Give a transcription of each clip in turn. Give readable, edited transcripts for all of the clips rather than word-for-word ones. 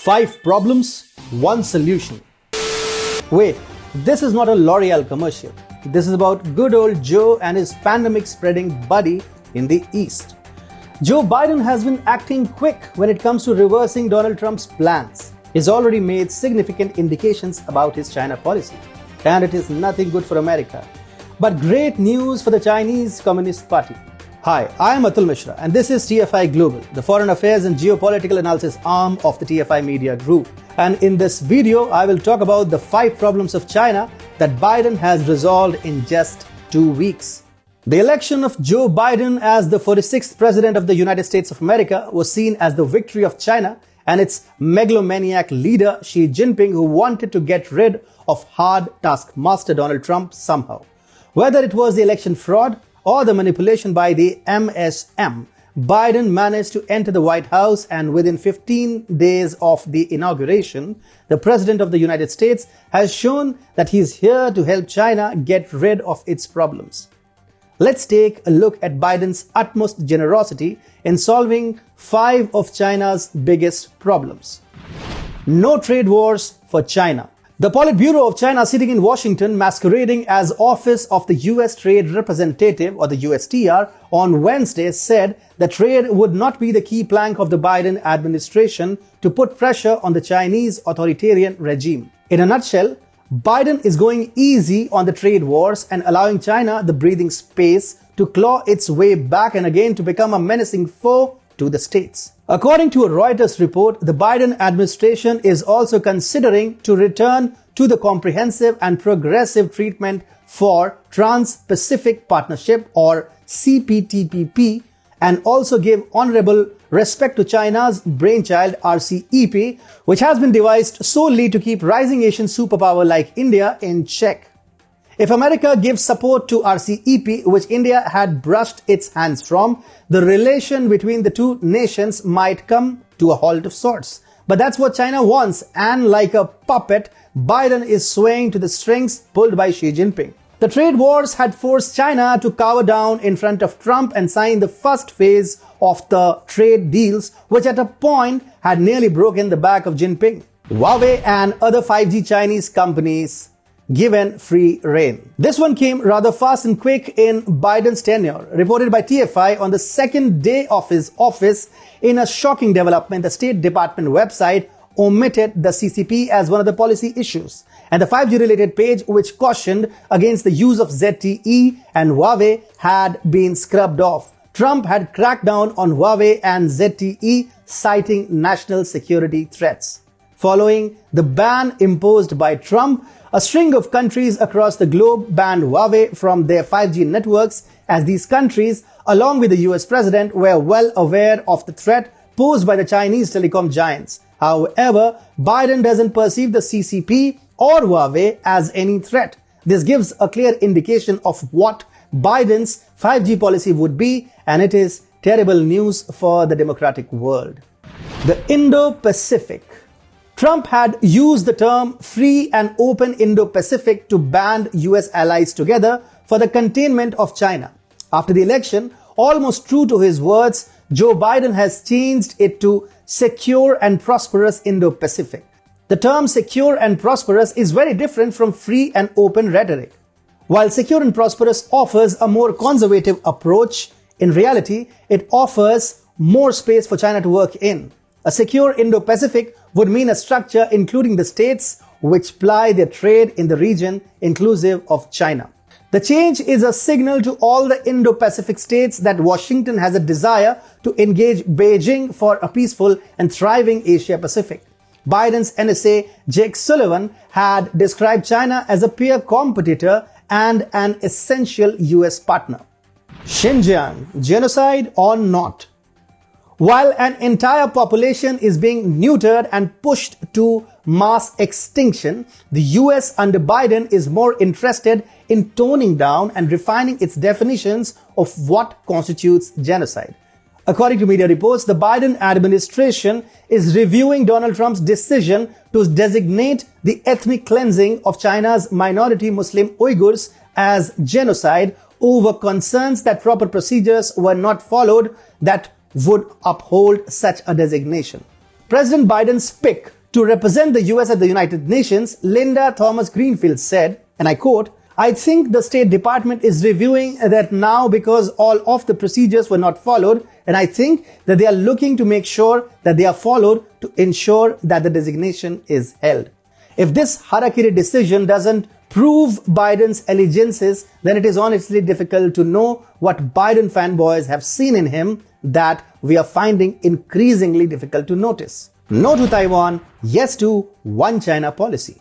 5 problems, 1 solution. Wait, this is not a L'Oreal commercial. This is about good old Joe and his pandemic-spreading buddy in the East. Joe Biden has been acting quick when it comes to reversing Donald Trump's plans. He's already made significant indications about his China policy, and it is nothing good for America. But great news for the Chinese Communist Party. Hi, I am Atul Mishra, and this is TFI Global, the foreign affairs and geopolitical analysis arm of the TFI Media Group. And in this video, I will talk about the 5 problems of China that Biden has resolved in just 2 weeks. The election of Joe Biden as the 46th President of the United States of America was seen as the victory of China and its megalomaniac leader Xi Jinping, who wanted to get rid of hard taskmaster Donald Trump somehow. Whether it was the election fraud or the manipulation by the MSM, Biden managed to enter the White House, and within 15 days of the inauguration, the President of the United States has shown that he is here to help China get rid of its problems. Let's take a look at Biden's utmost generosity in solving 5 of China's biggest problems. No trade wars for China. The Politburo of China, sitting in Washington, masquerading as Office of the U.S. Trade Representative or the USTR, on Wednesday said that trade would not be the key plank of the Biden administration to put pressure on the Chinese authoritarian regime. In a nutshell, Biden is going easy on the trade wars and allowing China the breathing space to claw its way back and again to become a menacing foe to the states. According to a Reuters report, the Biden administration is also considering to return to the comprehensive and progressive treatment for Trans-Pacific Partnership or CPTPP and also give honorable respect to China's brainchild RCEP, which has been devised solely to keep rising Asian superpower like India in check. If America gives support to RCEP, which India had brushed its hands from, the relation between the two nations might come to a halt of sorts. But that's what China wants, and like a puppet, Biden is swaying to the strings pulled by Xi Jinping. The trade wars had forced China to cower down in front of Trump and sign the first phase of the trade deals, which at a point had nearly broken the back of Jinping. Huawei and other 5G Chinese companies given free rein. This one came rather fast and quick in Biden's tenure. Reported by TFI on the second day of his office, in a shocking development, the State Department website omitted the CCP as one of the policy issues. And the 5G related page, which cautioned against the use of ZTE and Huawei, had been scrubbed off. Trump had cracked down on Huawei and ZTE, citing national security threats. Following the ban imposed by Trump, a string of countries across the globe banned Huawei from their 5G networks, as these countries, along with the US president, were well aware of the threat posed by the Chinese telecom giants. However, Biden doesn't perceive the CCP or Huawei as any threat. This gives a clear indication of what Biden's 5G policy would be, and it is terrible news for the democratic world. The Indo-Pacific. Trump had used the term free and open Indo-Pacific to band US allies together for the containment of China. After the election, almost true to his words, Joe Biden has changed it to secure and prosperous Indo-Pacific. The term secure and prosperous is very different from free and open rhetoric. While secure and prosperous offers a more conservative approach, in reality, it offers more space for China to work in. A secure Indo-Pacific would mean a structure including the states which ply their trade in the region, inclusive of China. The change is a signal to all the Indo-Pacific states that Washington has a desire to engage Beijing for a peaceful and thriving Asia-Pacific. Biden's NSA Jake Sullivan had described China as a peer competitor and an essential US partner. Xinjiang, genocide or not? While an entire population is being neutered and pushed to mass extinction, the US under Biden is more interested in toning down and refining its definitions of what constitutes genocide. According to media reports, the Biden administration is reviewing Donald Trump's decision to designate the ethnic cleansing of China's minority Muslim Uyghurs as genocide over concerns that proper procedures were not followed that would uphold such a designation. President Biden's pick To represent the US at the United Nations, Linda Thomas Greenfield said, and I quote, "I think the State Department is reviewing that now because all of the procedures were not followed, and I think that they are looking to make sure that they are followed to ensure that the designation is held." If this harakiri decision doesn't prove Biden's allegiances, then it is honestly difficult to know what Biden fanboys have seen in him that we are finding increasingly difficult to notice. No to Taiwan, yes to One China policy.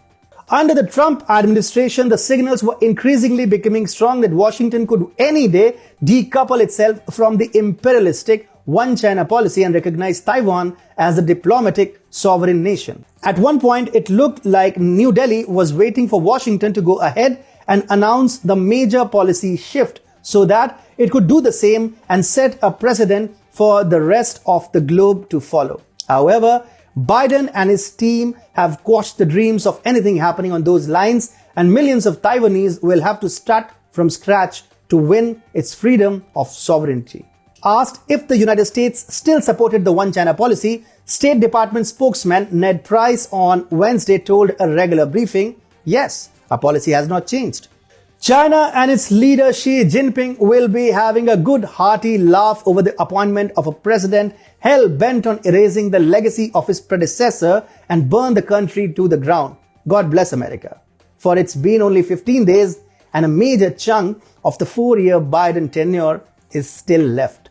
Under the Trump administration, the signals were increasingly becoming strong that Washington could any day decouple itself from the imperialistic One China policy and recognize Taiwan as a diplomatic sovereign nation. At one point, it looked like New Delhi was waiting for Washington to go ahead and announce the major policy shift so that it could do the same and set a precedent for the rest of the globe to follow. However, Biden and his team have quashed the dreams of anything happening on those lines, and millions of Taiwanese will have to start from scratch to win its freedom of sovereignty. Asked if the United States still supported the One China policy, State Department spokesman Ned Price on Wednesday told a regular briefing, "Yes, our policy has not changed." China and its leader Xi Jinping will be having a good hearty laugh over the appointment of a president hell-bent on erasing the legacy of his predecessor and burn the country to the ground. God bless America. For it's been only 15 days and a major chunk of the 4-year Biden tenure is still left.